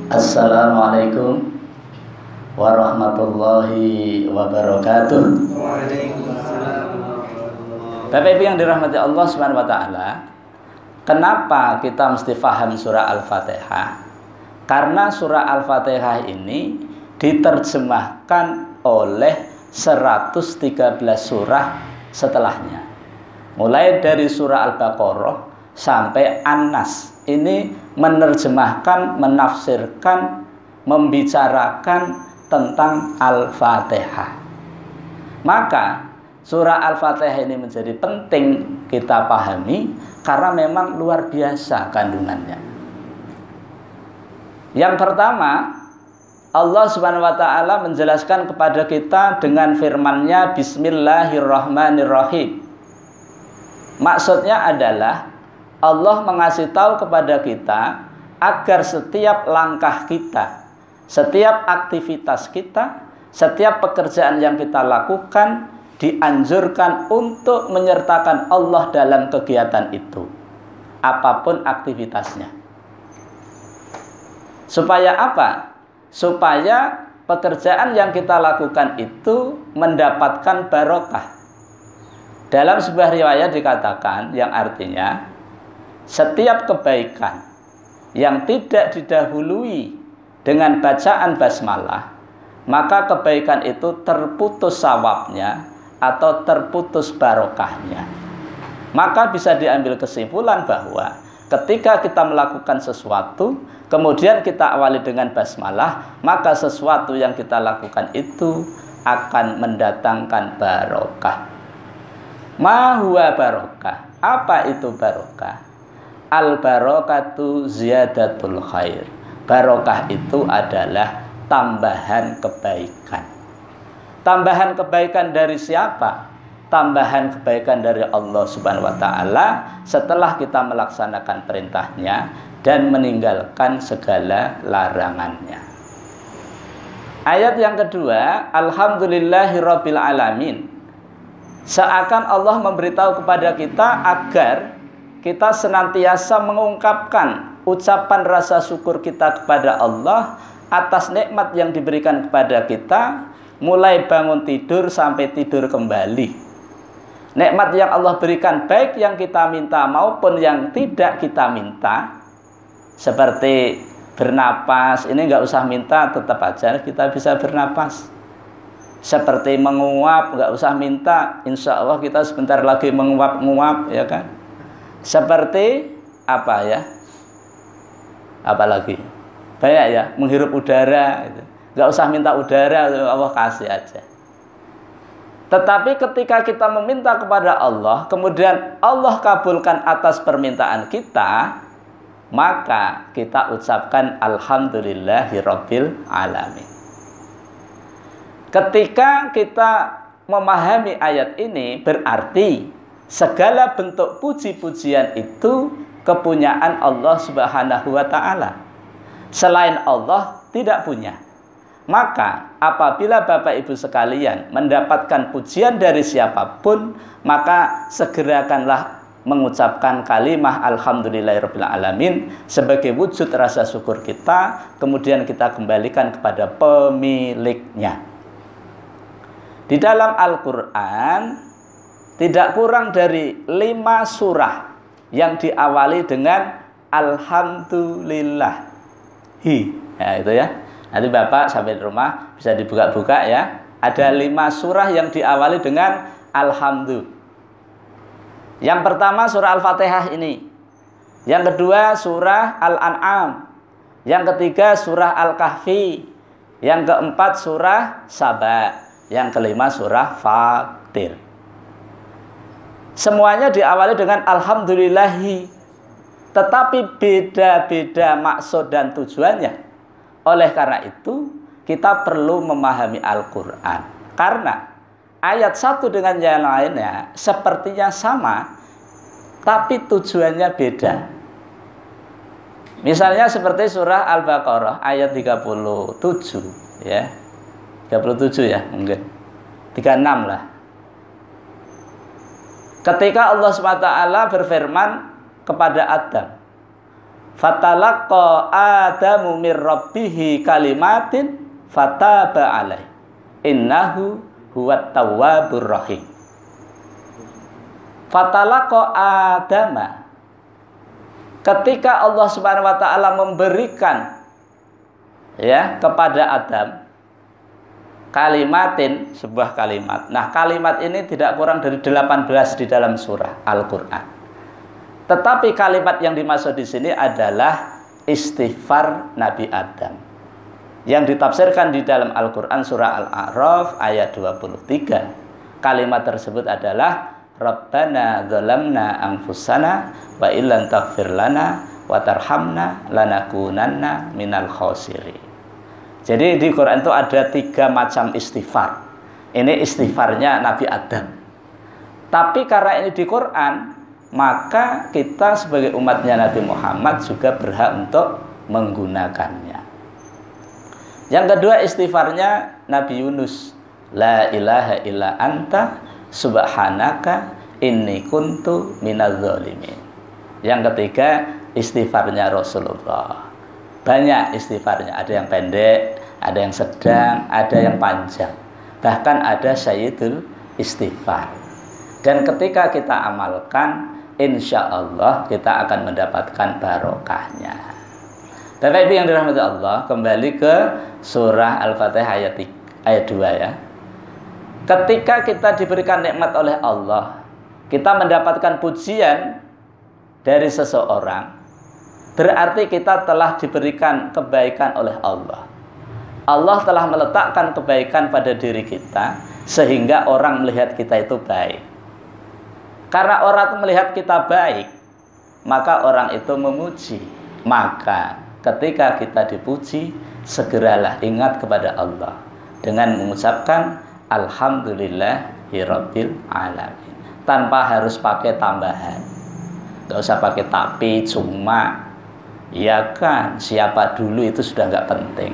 Assalamualaikum warahmatullahi wabarakatuh. Bapak Ibu yang dirahmati Allah Subhanahu wa taala, kenapa kita mesti paham surah Al-Fatihah? Karena surah Al-Fatihah ini diterjemahkan oleh 113 surah setelahnya. Mulai dari surah Al-Baqarah sampai An-Nas. Ini menerjemahkan, menafsirkan, membicarakan tentang Al-Fatihah. Maka surah Al-Fatihah ini menjadi penting kita pahami karena memang luar biasa kandungannya. Yang pertama, Allah Subhanahu wa taala menjelaskan kepada kita dengan firman-Nya Bismillahirrahmanirrahim. Maksudnya adalah Allah mengasih tahu kepada kita agar setiap langkah kita, setiap aktivitas kita, setiap pekerjaan yang kita lakukan dianjurkan untuk menyertakan Allah dalam kegiatan itu, apapun aktivitasnya. Supaya apa? Supaya pekerjaan yang kita lakukan itu mendapatkan barokah. Dalam sebuah riwayat dikatakan yang artinya setiap kebaikan yang tidak didahului dengan bacaan basmalah, maka kebaikan itu terputus sawabnya atau terputus barokahnya. Maka bisa diambil kesimpulan bahwa ketika kita melakukan sesuatu, kemudian kita awali dengan basmalah, maka sesuatu yang kita lakukan itu akan mendatangkan barokah. Ma huwa barokah? Apa itu barokah? Al-barokatu ziyadatul khair. Barokah itu adalah tambahan kebaikan. Tambahan kebaikan dari siapa? Tambahan kebaikan dari Allah Subhanahu wa taala setelah kita melaksanakan perintahnya dan meninggalkan segala larangannya. Ayat yang kedua, alhamdulillahirabbil alamin. Seakan Allah memberitahu kepada kita agar kita senantiasa mengungkapkan ucapan rasa syukur kita kepada Allah atas nikmat yang diberikan kepada kita, mulai bangun tidur sampai tidur kembali. Nikmat yang Allah berikan baik yang kita minta maupun yang tidak kita minta, seperti bernapas, ini nggak usah minta, tetap aja kita bisa bernapas. Seperti menguap, nggak usah minta, insya Allah kita sebentar lagi menguap-nguap, ya kan? Seperti apa ya? Apalagi banyak ya, menghirup udara gitu. Nggak usah minta udara, Allah kasih aja. Tetapi ketika kita meminta kepada Allah, kemudian Allah kabulkan atas permintaan kita, maka kita ucapkan alhamdulillahirabbil alamin. Ketika kita memahami ayat ini, berarti segala bentuk puji-pujian itu kepunyaan Allah Subhanahu wa taala. Selain Allah tidak punya. Maka apabila Bapak Ibu sekalian mendapatkan pujian dari siapapun, maka segerakanlah mengucapkan kalimah alhamdulillahirabbil alamin sebagai wujud rasa syukur kita, kemudian kita kembalikan kepada pemiliknya. Di dalam Al-Qur'an tidak kurang dari 5 surah yang diawali dengan alhamdulillahi. Ya, itu ya. Nanti Bapak sampai di rumah bisa dibuka-buka ya. Ada 5 surah yang diawali dengan alhamdulillah. Yang pertama surah Al-Fatihah ini. Yang kedua surah Al-An'am. Yang ketiga surah Al-Kahfi. Yang keempat surah Saba. Yang kelima surah Fatir. Semuanya diawali dengan alhamdulillahi. Tetapi beda-beda maksud dan tujuannya. Oleh karena itu, kita perlu memahami Al-Quran. Karena ayat satu dengan yang lainnya sepertinya sama, tapi tujuannya beda. Misalnya seperti surah Al-Baqarah ayat 37 ya. 37 ya mungkin. 36 lah. Ketika Allah SWT berfirman kepada Adam, Fatalaqa Adamu mir rabbihi kalimatin fataba alaih. Innahu huwat tawwabur rahim. Fatalaqa Adama. Ketika Allah Subhanahu wa taala memberikan kepada Adam kalimatin, sebuah kalimat. Nah, kalimat ini tidak kurang dari 18 di dalam surah Al-Qur'an. Tetapi kalimat yang dimaksud di sini adalah istighfar Nabi Adam, yang ditafsirkan di dalam Al-Qur'an surah Al-A'raf ayat 23. Kalimat tersebut adalah Rabbana dzalamna anfusana wa illam taghfir lana wa tarhamna lanakunanna minal khosirin. Jadi di Quran itu ada 3 macam istighfar. Ini istighfarnya Nabi Adam. Tapi karena ini di Quran, maka kita sebagai umatnya Nabi Muhammad juga berhak untuk menggunakannya. Yang kedua istighfarnya Nabi Yunus. La ilaha illa anta subhanaka inni kuntu minadz zalimin. Yang ketiga istighfarnya Rasulullah. Banyak istighfarnya, ada yang pendek, ada yang sedang, ada yang panjang. Bahkan ada Sayyidul Istighfar. Dan ketika kita amalkan, insya Allah kita akan mendapatkan barokahnya. Bapak Ibu yang dirahmati Allah, kembali ke surah Al-Fatihah ayat 2 ya. Ketika kita diberikan nikmat oleh Allah, kita mendapatkan pujian dari seseorang, berarti kita telah diberikan kebaikan oleh Allah. Allah telah meletakkan kebaikan pada diri kita, sehingga orang melihat kita itu baik. Karena orang itu melihat kita baik, maka orang itu memuji. Maka ketika kita dipuji, segeralah ingat kepada Allah dengan mengucapkan Alhamdulillahirabbil alamin, tanpa harus pakai tambahan. Gak usah pakai tapi, cuma, ya kan, siapa dulu itu sudah gak penting.